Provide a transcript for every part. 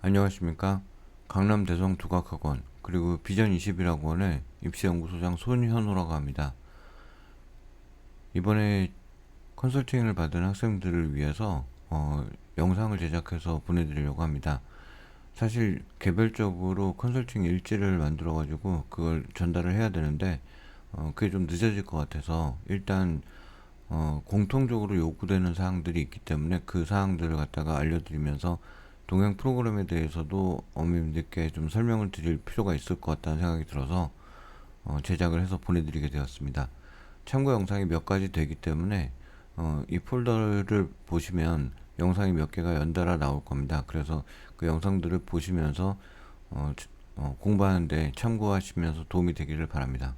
안녕하십니까. 강남 대성두각학원 그리고 비전20이라고 입시연구소장 손현호라고 합니다. 이번에 컨설팅을 받은 학생들을 위해서 영상을 제작해서 보내드리려고 합니다. 사실 개별적으로 컨설팅 일지를 만들어 가지고 그걸 전달을 해야 되는데 그게 좀 늦어질 것 같아서 일단 공통적으로 요구되는 사항들이 있기 때문에 그 사항들을 갖다가 알려드리면서 동행 프로그램에 대해서도 어머님들께 좀 설명을 드릴 필요가 있을 것 같다는 생각이 들어서 제작을 해서 보내드리게 되었습니다. 참고 영상이 몇 가지 되기 때문에 이 폴더를 보시면 영상이 몇 개가 연달아 나올 겁니다. 그래서 그 영상들을 보시면서 공부하는데 참고하시면서 도움이 되기를 바랍니다.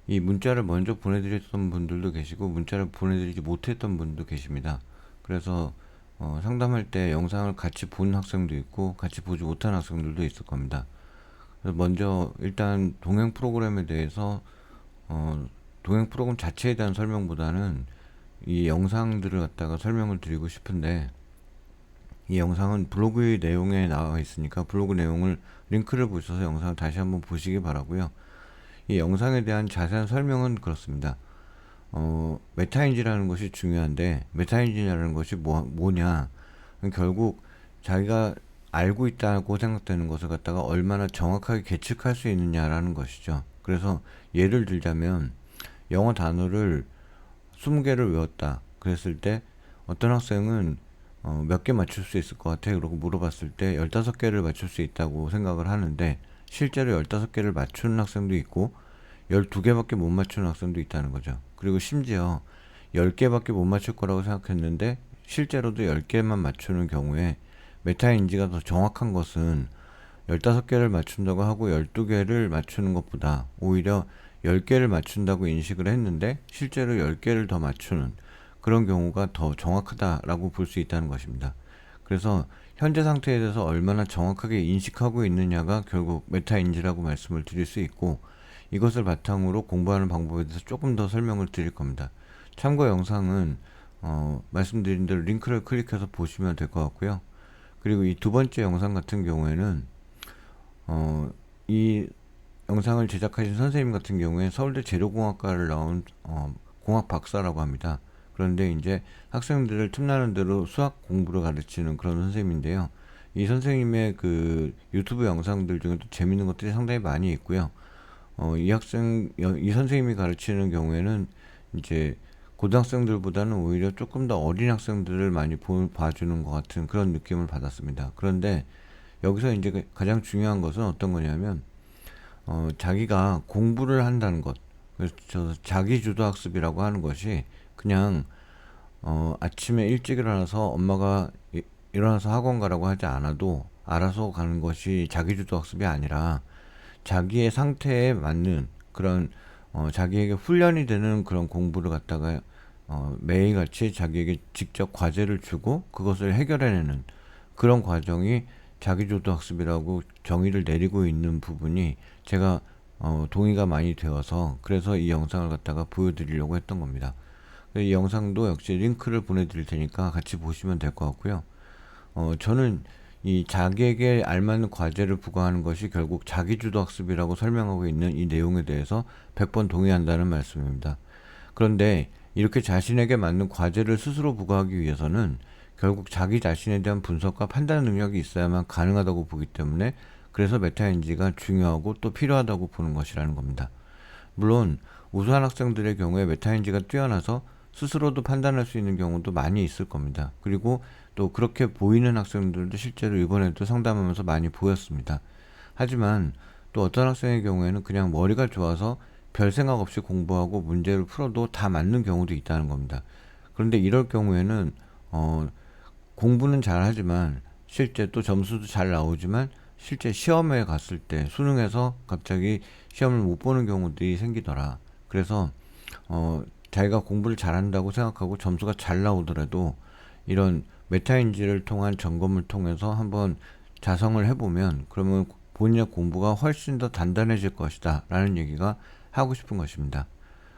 이 문자를 먼저 보내드렸던 분들도 계시고 문자를 보내드리지 못했던 분도 계십니다. 그래서 상담할 때 영상을 같이 본 학생도 있고 같이 보지 못한 학생들도 있을 겁니다. 그래서 먼저 일단 동행 프로그램에 대해서 동행 프로그램 자체에 대한 설명보다는 이 영상들을 갖다가 설명을 드리고 싶은데, 이 영상은 블로그의 내용에 나와 있으니까 블로그 내용을 링크를 보셔서 영상을 다시 한번 보시기 바라고요. 이 영상에 대한 자세한 설명은 그렇습니다. 메타인지라는 것이 중요한데, 메타인지라는 것이 뭐냐? 결국 자기가 알고 있다고 생각되는 것을 갖다가 얼마나 정확하게 계측할 수 있느냐라는 것이죠. 그래서 예를 들자면 영어 단어를 20개를 외웠다 그랬을 때 어떤 학생은 몇 개 맞출 수 있을 것 같아? 그러고 물어봤을 때 15개를 맞출 수 있다고 생각을 하는데, 실제로 15개를 맞추는 학생도 있고 12개밖에 못 맞추는 학생도 있다는 거죠. 그리고 심지어 10개밖에 못 맞출 거라고 생각했는데 실제로도 10개만 맞추는 경우에 메타인지가 더 정확한 것은 15개를 맞춘다고 하고 12개를 맞추는 것보다 오히려 10개를 맞춘다고 인식을 했는데 실제로 10개를 더 맞추는 그런 경우가 더 정확하다라고 볼 수 있다는 것입니다. 그래서 현재 상태에 대해서 얼마나 정확하게 인식하고 있느냐가 결국 메타인지라고 말씀을 드릴 수 있고, 이것을 바탕으로 공부하는 방법에 대해서 조금 더 설명을 드릴 겁니다. 참고 영상은 말씀드린 대로 링크를 클릭해서 보시면 될 것 같고요. 그리고 이 두 번째 영상 같은 경우에는 이 영상을 제작하신 선생님 같은 경우에 서울대 재료공학과를 나온 공학 박사라고 합니다. 그런데 이제 학생들을 틈나는 대로 수학 공부를 가르치는 그런 선생님인데요. 이 선생님의 그 유튜브 영상들 중에도 재밌는 것들이 상당히 많이 있고요. 이 선생님이 가르치는 경우에는 이제 고등학생들보다는 오히려 조금 더 어린 학생들을 많이 봐주는 것 같은 그런 느낌을 받았습니다. 그런데 여기서 이제 가장 중요한 것은 어떤 거냐면, 자기가 공부를 한다는 것. 그래서 자기주도 학습이라고 하는 것이 그냥 아침에 일찍 일어나서 엄마가 일어나서 학원 가라고 하지 않아도 알아서 가는 것이 자기주도 학습이 아니라 자기의 상태에 맞는 그런 자기에게 훈련이 되는 그런 공부를 갖다가 매일같이 자기에게 직접 과제를 주고 그것을 해결해내는 그런 과정이 자기주도 학습이라고 정의를 내리고 있는 부분이 제가 동의가 많이 되어서 그래서 이 영상을 갖다가 보여드리려고 했던 겁니다. 이 영상도 역시 링크를 보내드릴 테니까 같이 보시면 될 것 같고요. 저는 이 자기에게 알맞는 과제를 부과하는 것이 결국 자기주도 학습이라고 설명하고 있는 이 내용에 대해서 100번 동의한다는 말씀입니다. 그런데 이렇게 자신에게 맞는 과제를 스스로 부과하기 위해서는 결국 자기 자신에 대한 분석과 판단 능력이 있어야만 가능하다고 보기 때문에, 그래서 메타인지가 중요하고 또 필요하다고 보는 것이라는 겁니다. 물론 우수한 학생들의 경우에 메타인지가 뛰어나서 스스로도 판단할 수 있는 경우도 많이 있을 겁니다. 그리고 또 그렇게 보이는 학생들도 실제로 이번에도 상담하면서 많이 보였습니다. 하지만 또 어떤 학생의 경우에는 그냥 머리가 좋아서 별 생각 없이 공부하고 문제를 풀어도 다 맞는 경우도 있다는 겁니다. 그런데 이럴 경우에는 공부는 잘하지만 실제 또 점수도 잘 나오지만 실제 시험에 갔을 때 수능에서 갑자기 시험을 못 보는 경우들이 생기더라. 그래서 자기가 공부를 잘한다고 생각하고 점수가 잘 나오더라도 이런 메타인지를 통한 점검을 통해서 한번 자성을 해보면 그러면 본인의 공부가 훨씬 더 단단해질 것이다 라는 얘기가 하고 싶은 것입니다.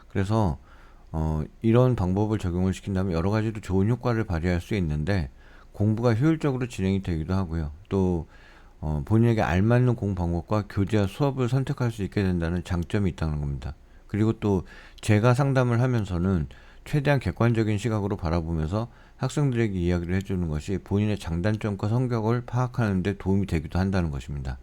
그래서 이런 방법을 적용을 시킨다면 여러 가지로 좋은 효과를 발휘할 수 있는데, 공부가 효율적으로 진행이 되기도 하고요. 또 본인에게 알맞는 공부 방법과 교재와 수업을 선택할 수 있게 된다는 장점이 있다는 겁니다. 그리고 또 제가 상담을 하면서는 최대한 객관적인 시각으로 바라보면서 학생들에게 이야기를 해주는 것이 본인의 장단점과 성격을 파악하는 데 도움이 되기도 한다는 것입니다.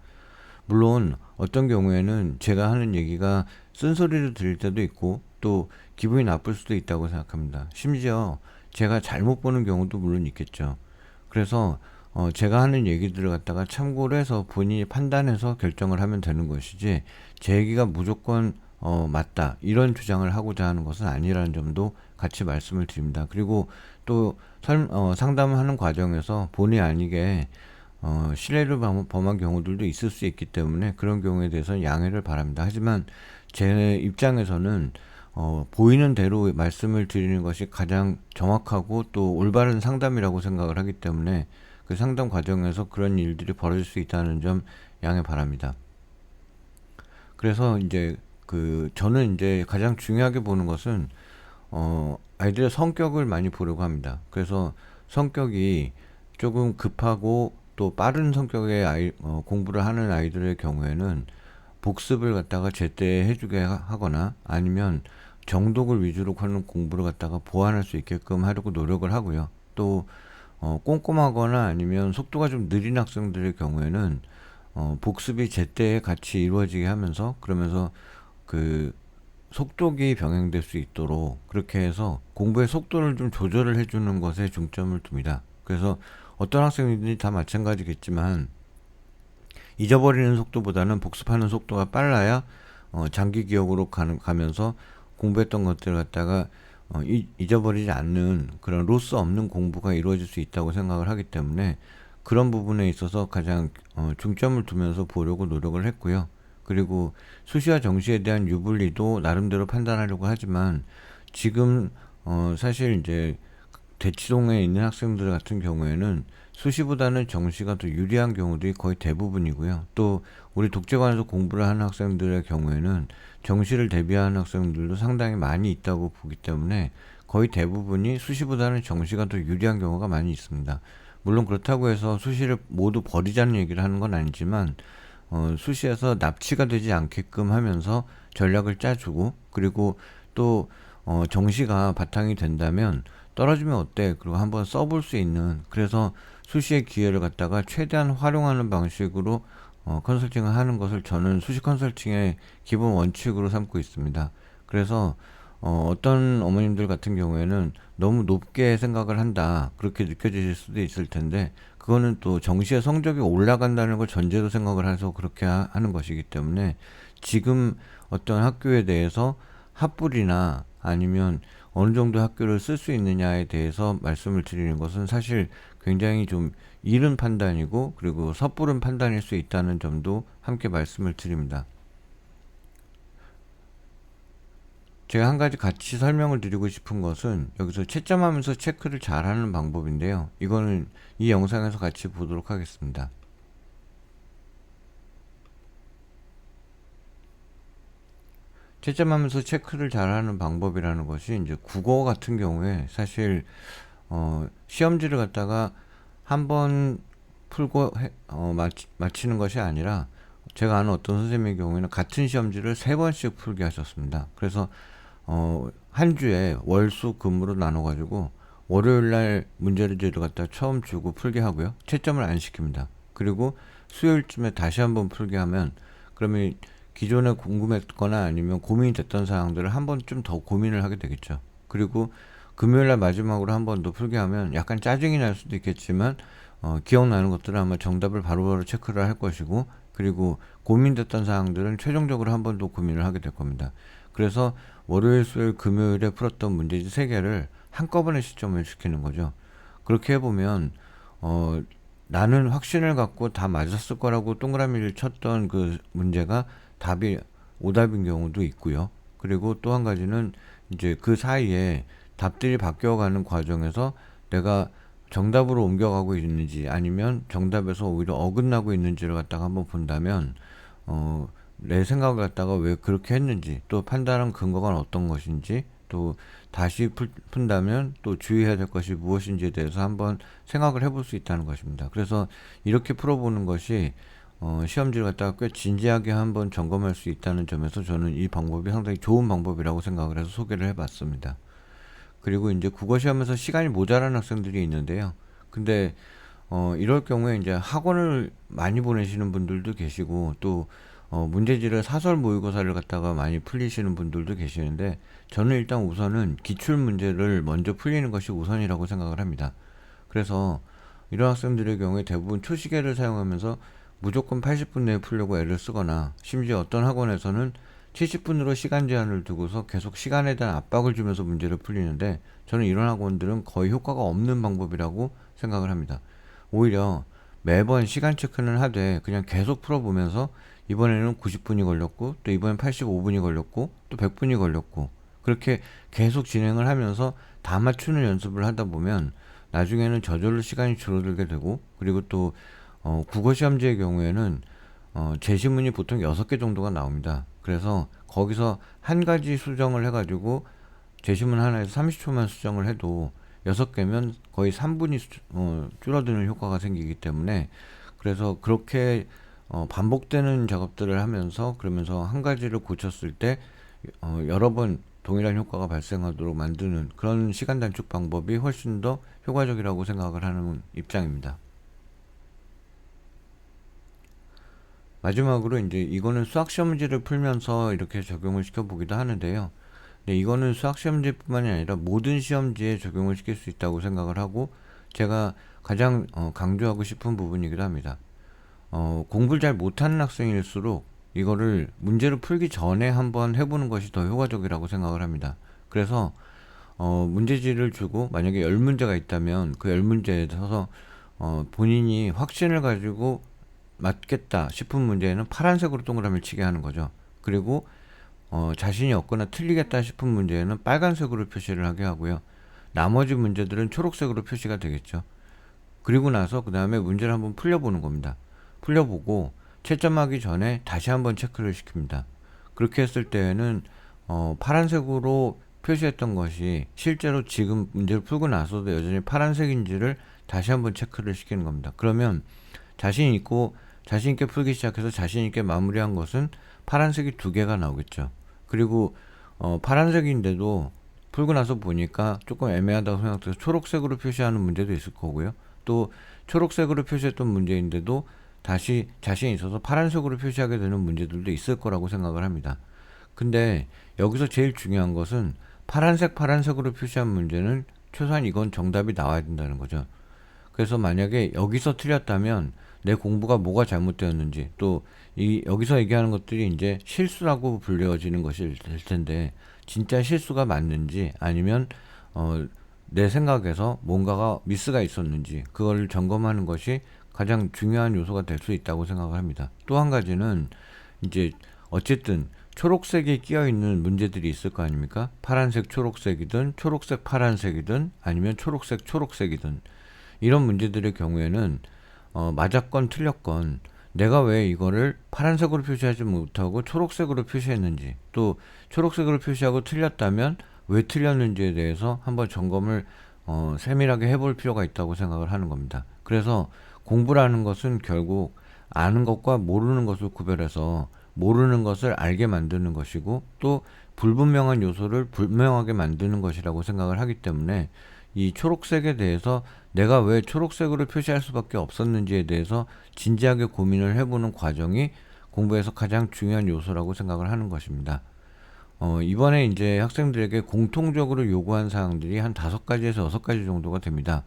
물론 어떤 경우에는 제가 하는 얘기가 쓴소리로 들릴 때도 있고 또 기분이 나쁠 수도 있다고 생각합니다. 심지어 제가 잘못 보는 경우도 물론 있겠죠. 그래서 제가 하는 얘기들을 갖다가 참고를 해서 본인이 판단해서 결정을 하면 되는 것이지 제 얘기가 무조건 맞다 이런 주장을 하고자 하는 것은 아니라는 점도 같이 말씀을 드립니다. 그리고 또 상담하는 과정에서 본의 아니게 신뢰를 범한 경우들도 있을 수 있기 때문에 그런 경우에 대해서는 양해를 바랍니다. 하지만 제 입장에서는 보이는 대로 말씀을 드리는 것이 가장 정확하고 또 올바른 상담이라고 생각을 하기 때문에 그 상담 과정에서 그런 일들이 벌어질 수 있다는 점 양해 바랍니다. 그래서 이제 저는 이제 가장 중요하게 보는 것은 아이들의 성격을 많이 보려고 합니다. 그래서 성격이 조금 급하고 또 빠른 성격의 공부를 하는 아이들의 경우에는 복습을 갖다가 제때 해주게 하거나 아니면 정독을 위주로 하는 공부를 갖다가 보완할 수 있게끔 하려고 노력을 하고요. 또 꼼꼼하거나 아니면 속도가 좀 느린 학생들의 경우에는 복습이 제때 같이 이루어지게 하면서 그러면서 그 속도기 병행될 수 있도록 그렇게 해서 공부의 속도를 좀 조절을 해주는 것에 중점을 둡니다. 그래서 어떤 학생들이 다 마찬가지겠지만 잊어버리는 속도보다는 복습하는 속도가 빨라야 장기 기억으로 가면서 공부했던 것들을 갖다가 잊어버리지 않는 그런 로스 없는 공부가 이루어질 수 있다고 생각을 하기 때문에 그런 부분에 있어서 가장 중점을 두면서 보려고 노력을 했고요. 그리고 수시와 정시에 대한 유불리도 나름대로 판단하려고 하지만 지금 사실 이제 대치동에 있는 학생들 같은 경우에는 수시보다는 정시가 더 유리한 경우들이 거의 대부분이고요. 또 우리 독재관에서 공부를 하는 학생들의 경우에는 정시를 대비하는 학생들도 상당히 많이 있다고 보기 때문에 거의 대부분이 수시보다는 정시가 더 유리한 경우가 많이 있습니다. 물론 그렇다고 해서 수시를 모두 버리자는 얘기를 하는 건 아니지만 수시에서 납치가 되지 않게끔 하면서 전략을 짜주고 그리고 또 정시가 바탕이 된다면 떨어지면 어때? 그리고 한번 써볼 수 있는 그래서 수시의 기회를 갖다가 최대한 활용하는 방식으로 컨설팅을 하는 것을 저는 수시 컨설팅의 기본 원칙으로 삼고 있습니다. 그래서 어떤 어머님들 같은 경우에는 너무 높게 생각을 한다 그렇게 느껴지실 수도 있을 텐데 그거는 또 정시의 성적이 올라간다는 걸 전제로 생각을 해서 그렇게 하는 것이기 때문에 지금 어떤 학교에 대해서 합불이나 아니면 어느 정도 학교를 쓸 수 있느냐에 대해서 말씀을 드리는 것은 사실 굉장히 좀 이른 판단이고 그리고 섣부른 판단일 수 있다는 점도 함께 말씀을 드립니다. 제가 한 가지 같이 설명을 드리고 싶은 것은 여기서 채점하면서 체크를 잘하는 방법인데요. 이거는 이 영상에서 같이 보도록 하겠습니다. 채점하면서 체크를 잘하는 방법이라는 것이 이제 국어 같은 경우에 사실 시험지를 갖다가 한번 풀고 마치는 것이 아니라 제가 아는 어떤 선생님의 경우에는 같은 시험지를 3번씩 풀게 하셨습니다. 그래서 한 주에 월수 금으로 나눠 가지고 월요일날 문제를 갖다 처음 주고 풀게 하고요. 채점을 안 시킵니다. 그리고 수요일쯤에 다시 한번 풀게 하면 그러면 기존에 궁금했거나 아니면 고민이 됐던 사항들을 한 번쯤 더 고민을 하게 되겠죠. 그리고 금요일날 마지막으로 한 번 더 풀게 하면 약간 짜증이 날 수도 있겠지만 기억나는 것들은 아마 정답을 바로바로 체크를 할 것이고 그리고 고민됐던 사항들은 최종적으로 한 번 더 고민을 하게 될 겁니다. 그래서 월요일, 수요일, 금요일에 풀었던 문제지 3개를 한꺼번에 시점을 시키는 거죠. 그렇게 해보면 나는 확신을 갖고 다 맞았을 거라고 동그라미를 쳤던 그 문제가 답이 오답인 경우도 있고요. 그리고 또 한 가지는 이제 그 사이에 답들이 바뀌어가는 과정에서 내가 정답으로 옮겨가고 있는지 아니면 정답에서 오히려 어긋나고 있는지를 갖다가 한번 본다면 내 생각을 갖다가 왜 그렇게 했는지 또 판단한 근거가 어떤 것인지 또 다시 푼다면 또 주의해야 될 것이 무엇인지에 대해서 한번 생각을 해볼 수 있다는 것입니다. 그래서 이렇게 풀어보는 것이 시험지를 갖다가 꽤 진지하게 한번 점검할 수 있다는 점에서 저는 이 방법이 상당히 좋은 방법이라고 생각을 해서 소개를 해봤습니다. 그리고 이제 국어 시험에서 시간이 모자란 학생들이 있는데요. 근데 이럴 경우에 이제 학원을 많이 보내시는 분들도 계시고 또 문제지를 사설 모의고사를 갖다가 많이 풀리시는 분들도 계시는데 저는 일단 우선은 기출 문제를 먼저 풀리는 것이 우선이라고 생각을 합니다. 그래서 이런 학생들의 경우에 대부분 초시계를 사용하면서 무조건 80분 내에 풀려고 애를 쓰거나 심지어 어떤 학원에서는 70분으로 시간 제한을 두고서 계속 시간에 대한 압박을 주면서 문제를 풀리는데 저는 이런 학원들은 거의 효과가 없는 방법이라고 생각을 합니다. 오히려 매번 시간 체크는 하되 그냥 계속 풀어보면서 이번에는 90분이 걸렸고 또 이번엔 85분이 걸렸고 또 100분이 걸렸고 그렇게 계속 진행을 하면서 다 맞추는 연습을 하다 보면 나중에는 저절로 시간이 줄어들게 되고 그리고 또 국어 시험지의 경우에는 제시문이 보통 6개 정도가 나옵니다. 그래서 거기서 한 가지 수정을 해가지고 제시문 하나에서 30초만 수정을 해도 6개면 거의 3분이 줄어드는 효과가 생기기 때문에 그래서 그렇게 반복되는 작업들을 하면서 그러면서 한 가지를 고쳤을 때 여러 번 동일한 효과가 발생하도록 만드는 그런 시간 단축 방법이 훨씬 더 효과적이라고 생각을 하는 입장입니다. 마지막으로 이제 이거는 수학 시험지를 풀면서 이렇게 적용을 시켜보기도 하는데요. 네, 이거는 수학 시험지뿐만이 아니라 모든 시험지에 적용을 시킬 수 있다고 생각을 하고 제가 가장 강조하고 싶은 부분이기도 합니다. 공부를 잘 못하는 학생일수록 이거를 문제를 풀기 전에 한번 해보는 것이 더 효과적이라고 생각을 합니다. 그래서 문제지를 주고 만약에 10문제가 있다면 그 10문제에 대해서 본인이 확신을 가지고 맞겠다 싶은 문제에는 파란색으로 동그라미를 치게 하는 거죠. 그리고 자신이 없거나 틀리겠다 싶은 문제에는 빨간색으로 표시를 하게 하고요. 나머지 문제들은 초록색으로 표시가 되겠죠. 그리고 나서 그 다음에 문제를 한번 풀려보는 겁니다. 풀려보고 채점하기 전에 다시 한번 체크를 시킵니다. 그렇게 했을 때에는 파란색으로 표시했던 것이 실제로 지금 문제를 풀고 나서도 여전히 파란색인지를 다시 한번 체크를 시키는 겁니다. 그러면 자신 있게 풀기 시작해서 자신 있게 마무리한 것은 파란색이 2개가 나오겠죠. 그리고 파란색인데도 풀고 나서 보니까 조금 애매하다고 생각돼서 초록색으로 표시하는 문제도 있을 거고요. 또 초록색으로 표시했던 문제인데도 다시 자신이 있어서 파란색으로 표시하게 되는 문제들도 있을 거라고 생각을 합니다. 근데 여기서 제일 중요한 것은 파란색으로 표시한 문제는 최소한 이건 정답이 나와야 된다는 거죠. 그래서 만약에 여기서 틀렸다면 내 공부가 뭐가 잘못되었는지 또 여기서 얘기하는 것들이 이제 실수라고 불려지는 것이 될 텐데 진짜 실수가 맞는지 아니면 내 생각에서 뭔가가 미스가 있었는지 그걸 점검하는 것이 가장 중요한 요소가 될 수 있다고 생각을 합니다. 또 한 가지는 이제 어쨌든 초록색이 끼어 있는 문제들이 있을 거 아닙니까? 파란색 초록색이든 초록색 파란색이든 아니면 초록색 초록색이든 이런 문제들의 경우에는 맞았건 틀렸건 내가 왜 이거를 파란색으로 표시하지 못하고 초록색으로 표시했는지 또 초록색으로 표시하고 틀렸다면 왜 틀렸는지에 대해서 한번 점검을 세밀하게 해볼 필요가 있다고 생각을 하는 겁니다. 그래서 공부라는 것은 결국 아는 것과 모르는 것을 구별해서 모르는 것을 알게 만드는 것이고 또 불분명한 요소를 분명하게 만드는 것이라고 생각을 하기 때문에 이 초록색에 대해서 내가 왜 초록색으로 표시할 수밖에 없었는지에 대해서 진지하게 고민을 해보는 과정이 공부에서 가장 중요한 요소라고 생각을 하는 것입니다. 이번에 이제 학생들에게 공통적으로 요구한 사항들이 한 5가지에서 6가지 정도가 됩니다.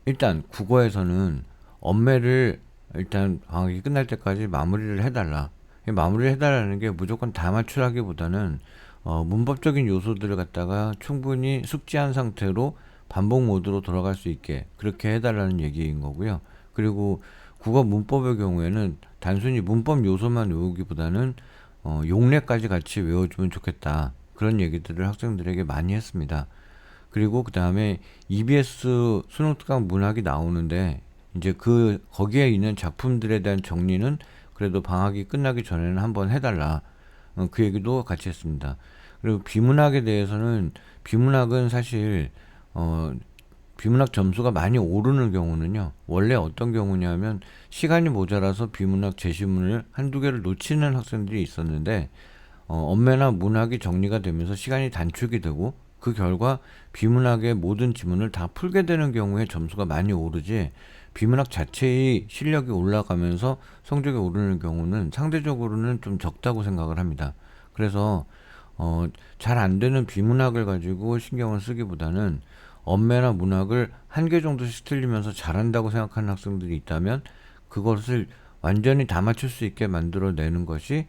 일단 국어에서는 언매를 일단 방학이 끝날 때까지 마무리를 해달라. 마무리를 해달라는 게 무조건 다 맞추라기보다는 문법적인 요소들을 갖다가 충분히 숙지한 상태로 반복 모드로 돌아갈 수 있게 그렇게 해달라는 얘기인 거고요. 그리고 국어 문법의 경우에는 단순히 문법 요소만 외우기보다는 용례까지 같이 외워주면 좋겠다. 그런 얘기들을 학생들에게 많이 했습니다. 그리고 그 다음에 EBS 수능 특강 문학이 나오는데 이제 거기에 있는 작품들에 대한 정리는 그래도 방학이 끝나기 전에는 한번 해달라. 그 얘기도 같이 했습니다. 그리고 비문학에 대해서는 비문학은 사실 어, 비문학 점수가 많이 오르는 경우는요, 원래 어떤 경우냐면 시간이 모자라서 비문학 제시문을 한두 개를 놓치는 학생들이 있었는데 언매나 문학이 정리가 되면서 시간이 단축이 되고 그 결과 비문학의 모든 지문을 다 풀게 되는 경우에 점수가 많이 오르지, 비문학 자체의 실력이 올라가면서 성적이 오르는 경우는 상대적으로는 좀 적다고 생각을 합니다. 그래서 잘 안 되는 비문학을 가지고 신경을 쓰기보다는 언매나 문학을 한 개 정도씩 틀리면서 잘한다고 생각하는 학생들이 있다면 그것을 완전히 다 맞출 수 있게 만들어내는 것이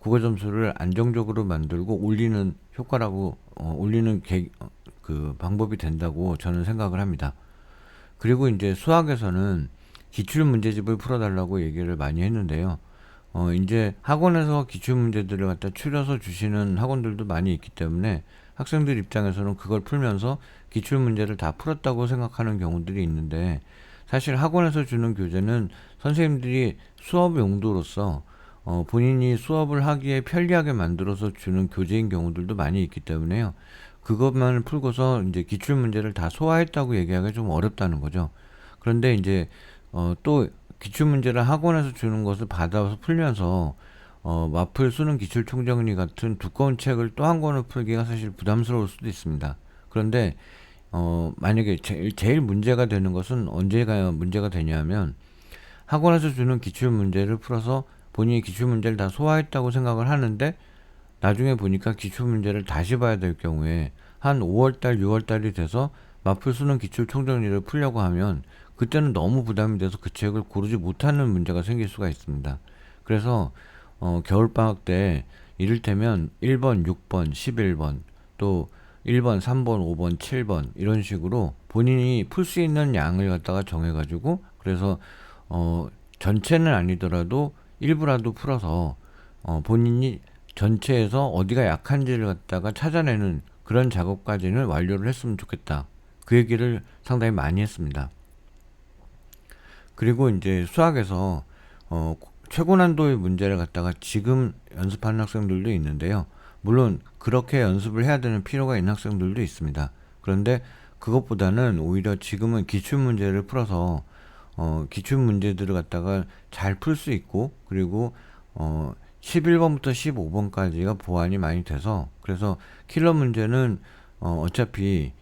국어 점수를 안정적으로 만들고 올리는 효과라고 그 방법이 된다고 저는 생각을 합니다. 그리고 이제 수학에서는 기출 문제집을 풀어달라고 얘기를 많이 했는데요. 이제 학원에서 기출 문제들을 갖다 추려서 주시는 학원들도 많이 있기 때문에 학생들 입장에서는 그걸 풀면서 기출 문제를 다 풀었다고 생각하는 경우들이 있는데, 사실 학원에서 주는 교재는 선생님들이 수업 용도로서 본인이 수업을 하기에 편리하게 만들어서 주는 교재인 경우들도 많이 있기 때문에요. 그것만 풀고서 이제 기출 문제를 다 소화했다고 얘기하기가 좀 어렵다는 거죠. 그런데 이제 또 기출 문제를 학원에서 주는 것을 받아서 풀면서 마플 수능 기출 총정리 같은 두꺼운 책을 또 한 권을 풀기가 사실 부담스러울 수도 있습니다. 그런데 만약에 제일 문제가 되는 것은 언제가 문제가 되냐면, 학원에서 주는 기출 문제를 풀어서 본인이 기출 문제를 다 소화했다고 생각을 하는데 나중에 보니까 기출 문제를 다시 봐야 될 경우에 한 5월달, 6월달이 돼서 마플 수능 기출 총정리를 풀려고 하면 그때는 너무 부담이 돼서 그 책을 고르지 못하는 문제가 생길 수가 있습니다. 그래서 겨울방학 때 이를테면 1번, 6번, 11번, 또 1번, 3번, 5번, 7번 이런 식으로 본인이 풀 수 있는 양을 갖다가 정해가지고, 그래서 전체는 아니더라도 일부라도 풀어서 본인이 전체에서 어디가 약한지를 갖다가 찾아내는 그런 작업까지는 완료를 했으면 좋겠다. 그 얘기를 상당히 많이 했습니다. 그리고 이제 수학에서 최고 난도의 문제를 갖다가 지금 연습하는 학생들도 있는데요. 물론 그렇게 연습을 해야 되는 필요가 있는 학생들도 있습니다. 그런데 그것보다는 오히려 지금은 기출 문제를 풀어서 기출 문제들을 갖다가 잘 풀 수 있고, 그리고 11번부터 15번까지가 보완이 많이 돼서, 그래서 킬러 문제는 어차피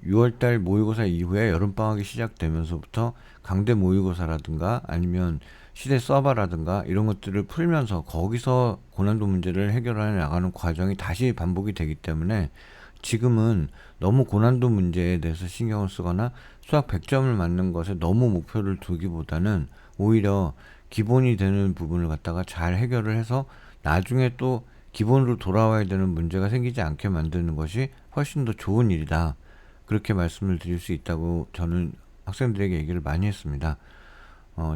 6월달 모의고사 이후에 여름방학이 시작되면서부터 강대 모의고사라든가 아니면 시대 서바라든가 이런 것들을 풀면서 거기서 고난도 문제를 해결해 나가는 과정이 다시 반복이 되기 때문에 지금은 너무 고난도 문제에 대해서 신경을 쓰거나 수학 100점을 맞는 것에 너무 목표를 두기보다는 오히려 기본이 되는 부분을 갖다가 잘 해결을 해서 나중에 또 기본으로 돌아와야 되는 문제가 생기지 않게 만드는 것이 훨씬 더 좋은 일이다. 그렇게 말씀을 드릴 수 있다고 저는 학생들에게 얘기를 많이 했습니다.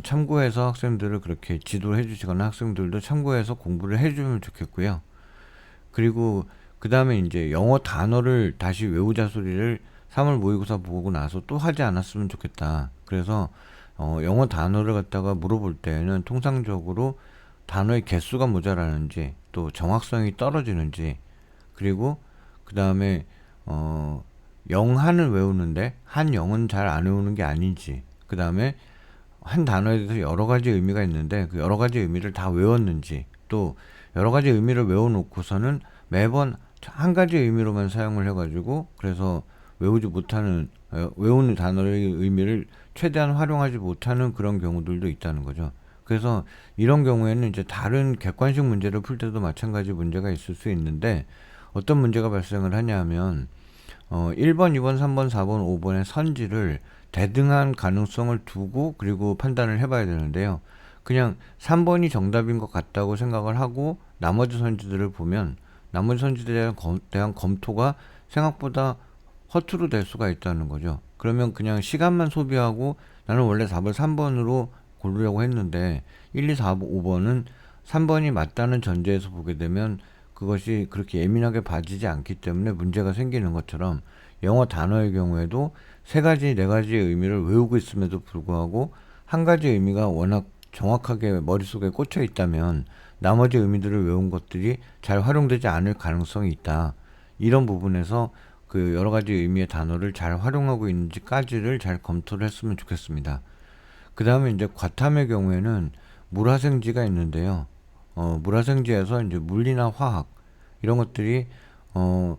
참고해서 학생들을 그렇게 지도해 주시거나 학생들도 참고해서 공부를 해주면 좋겠고요. 그리고 그 다음에 이제 영어 단어를 다시 외우자 소리를 3월 모의고사 보고 나서 또 하지 않았으면 좋겠다. 그래서 영어 단어를 갖다가 물어볼 때는 통상적으로 단어의 개수가 모자라는지, 또 정확성이 떨어지는지, 그리고 그 다음에 영한을 외우는데 한영은 잘 안 외우는 게 아닌지, 그 다음에 한 단어에 대해서 여러 가지 의미가 있는데 그 여러 가지 의미를 다 외웠는지, 또 여러 가지 의미를 외워놓고서는 매번 한 가지 의미로만 사용을 해가지고 그래서 외우지 못하는 외우는 단어의 의미를 최대한 활용하지 못하는 그런 경우들도 있다는 거죠. 그래서 이런 경우에는 이제 다른 객관식 문제를 풀 때도 마찬가지 문제가 있을 수 있는데, 어떤 문제가 발생을 하냐면 1번, 2번, 3번, 4번, 5번의 선지를 대등한 가능성을 두고 그리고 판단을 해봐야 되는데요. 그냥 3번이 정답인 것 같다고 생각을 하고 나머지 선지들을 보면 나머지 선지들에 대한 검토가 생각보다 허투루 될 수가 있다는 거죠. 그러면 그냥 시간만 소비하고 나는 원래 답을 3번으로 고르려고 했는데 1, 2, 4, 5번은 3번이 맞다는 전제에서 보게 되면 그것이 그렇게 예민하게 봐지지 않기 때문에 문제가 생기는 것처럼, 영어 단어의 경우에도 세 가지, 네 가지의 의미를 외우고 있음에도 불구하고 한 가지 의미가 워낙 정확하게 머릿속에 꽂혀 있다면 나머지 의미들을 외운 것들이 잘 활용되지 않을 가능성이 있다. 이런 부분에서 그 여러 가지 의미의 단어를 잘 활용하고 있는지까지를 잘 검토를 했으면 좋겠습니다. 그 다음에 이제 과탐의 경우에는 물화생지가 있는데요. 물화생지에서 이제 물리나 화학 이런 것들이 어,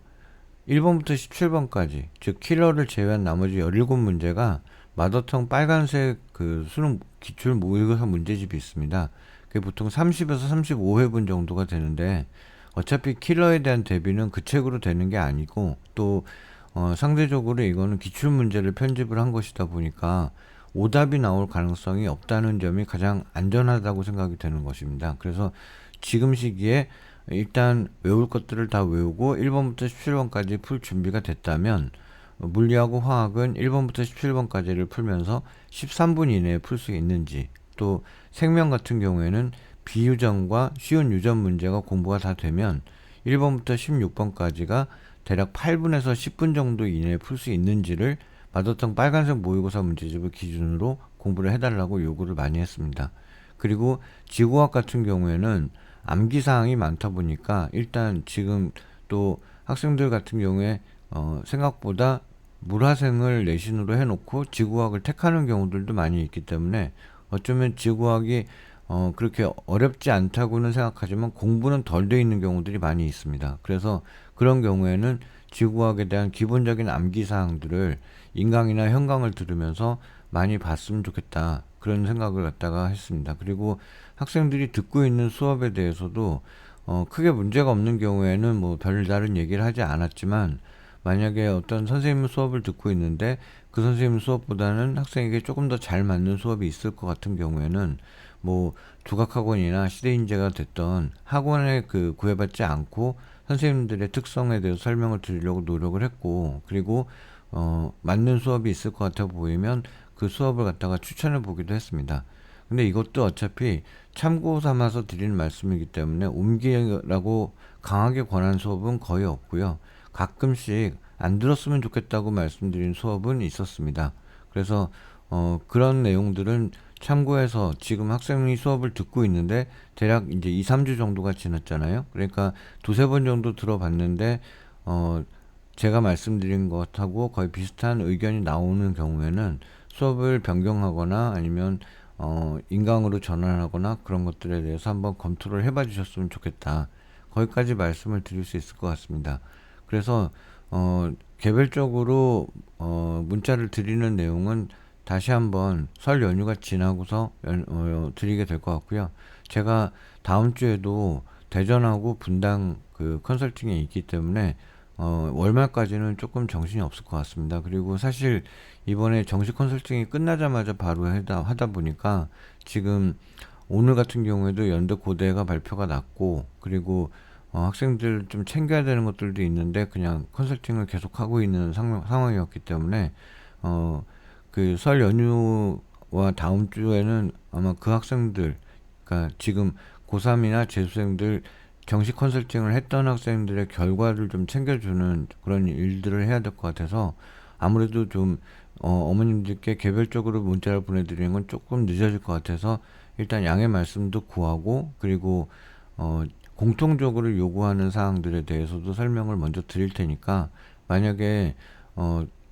1번부터 17번까지, 즉 킬러를 제외한 나머지 17문제가 마더텅 빨간색 그 수능 기출 모의고사 문제집이 있습니다. 그게 보통 30에서 35회분 정도가 되는데, 어차피 킬러에 대한 대비는 그 책으로 되는 게 아니고, 또 상대적으로 이거는 기출 문제를 편집을 한 것이다 보니까 오답이 나올 가능성이 없다는 점이 가장 안전하다고 생각이 되는 것입니다. 그래서 지금 시기에 일단 외울 것들을 다 외우고 1번부터 17번까지 풀 준비가 됐다면, 물리하고 화학은 1번부터 17번까지를 풀면서 13분 이내에 풀 수 있는지, 또 생명 같은 경우에는 비유전과 쉬운 유전 문제가 공부가 다 되면 1번부터 16번까지가 대략 8분에서 10분 정도 이내에 풀 수 있는지를 마더텅 빨간색 모의고사 문제집을 기준으로 공부를 해달라고 요구를 많이 했습니다. 그리고 지구학 같은 경우에는 암기사항이 많다 보니까 일단 지금 또 학생들 같은 경우에 생각보다 물화생을 내신으로 해놓고 지구학을 택하는 경우들도 많이 있기 때문에 어쩌면 지구학이 그렇게 어렵지 않다고는 생각하지만 공부는 덜 돼 있는 경우들이 많이 있습니다. 그래서 그런 경우에는 지구학에 대한 기본적인 암기 사항들을 인강이나 현강을 들으면서 많이 봤으면 좋겠다, 그런 생각을 갖다가 했습니다. 그리고 학생들이 듣고 있는 수업에 대해서도 크게 문제가 없는 경우에는 뭐 별다른 얘기를 하지 않았지만, 만약에 어떤 선생님 수업을 듣고 있는데 그 선생님 수업보다는 학생에게 조금 더 잘 맞는 수업이 있을 것 같은 경우에는 뭐 두각학원이나 시대인재가 됐던 학원에 그 구애받지 않고 선생님들의 특성에 대해서 설명을 드리려고 노력을 했고, 그리고 맞는 수업이 있을 것 같아 보이면 그 수업을 갖다가 추천해 보기도 했습니다. 근데 이것도 어차피 참고 삼아서 드리는 말씀이기 때문에 옮기라고 강하게 권한 수업은 거의 없고요. 가끔씩 안 들었으면 좋겠다고 말씀드린 수업은 있었습니다. 그래서 그런 내용들은 참고해서, 지금 학생이 수업을 듣고 있는데 대략 이제 2, 3주 정도가 지났잖아요. 그러니까 두세 번 정도 들어봤는데 제가 말씀드린 것하고 거의 비슷한 의견이 나오는 경우에는 수업을 변경하거나 아니면 인강으로 전환하거나 그런 것들에 대해서 한번 검토를 해봐 주셨으면 좋겠다. 거기까지 말씀을 드릴 수 있을 것 같습니다. 그래서 개별적으로 문자를 드리는 내용은 다시 한번 설 연휴가 지나고서 드리게 될 것 같고요. 제가 다음 주에도 대전하고 분당 그 컨설팅에 있기 때문에 월말까지는 조금 정신이 없을 것 같습니다. 그리고 사실 이번에 정식 컨설팅이 끝나자마자 바로 하다 보니까 지금 오늘 같은 경우에도 연대 고대가 발표가 났고, 그리고 학생들 좀 챙겨야 되는 것들도 있는데 그냥 컨설팅을 계속 하고 있는 상황이었기 때문에 그 설 연휴와 다음 주에는 아마 그 학생들, 그러니까 지금 고3이나 재수생들 정식 컨설팅을 했던 학생들의 결과를 좀 챙겨주는 그런 일들을 해야 될 것 같아서, 아무래도 좀 어머님들께 개별적으로 문자를 보내드리는 건 조금 늦어질 것 같아서 일단 양해 말씀도 구하고, 그리고 공통적으로 요구하는 사항들에 대해서도 설명을 먼저 드릴 테니까, 만약에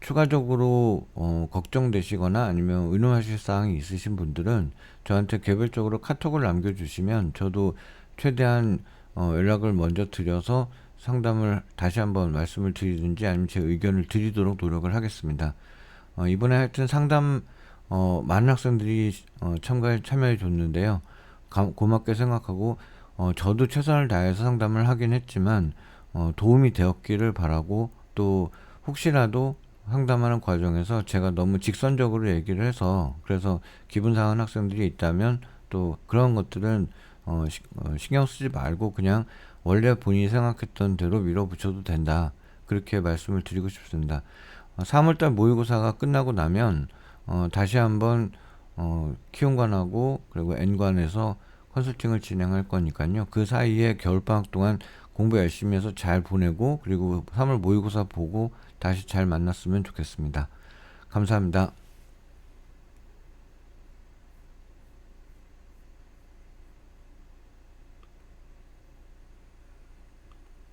추가적으로 걱정되시거나 아니면 의논하실 사항이 있으신 분들은 저한테 개별적으로 카톡을 남겨주시면 저도 최대한 연락을 먼저 드려서 상담을 다시 한번 말씀을 드리든지 아니면 제 의견을 드리도록 노력을 하겠습니다. 이번에 하여튼 상담 많은 학생들이 참여해 줬는데요. 고맙게 생각하고 저도 최선을 다해서 상담을 하긴 했지만 도움이 되었기를 바라고, 또 혹시라도 상담하는 과정에서 제가 너무 직선적으로 얘기를 해서 그래서 기분 상한 학생들이 있다면 또 그런 것들은 신경 쓰지 말고 그냥 원래 본인이 생각했던 대로 밀어붙여도 된다, 그렇게 말씀을 드리고 싶습니다. 3월달 모의고사가 끝나고 나면 다시 한번 키움관하고 그리고 N관에서 컨설팅을 진행할 거니까요. 그 사이에 겨울방학 동안 공부 열심히 해서 잘 보내고, 그리고 3월 모의고사 보고 다시 잘 만났으면 좋겠습니다. 감사합니다.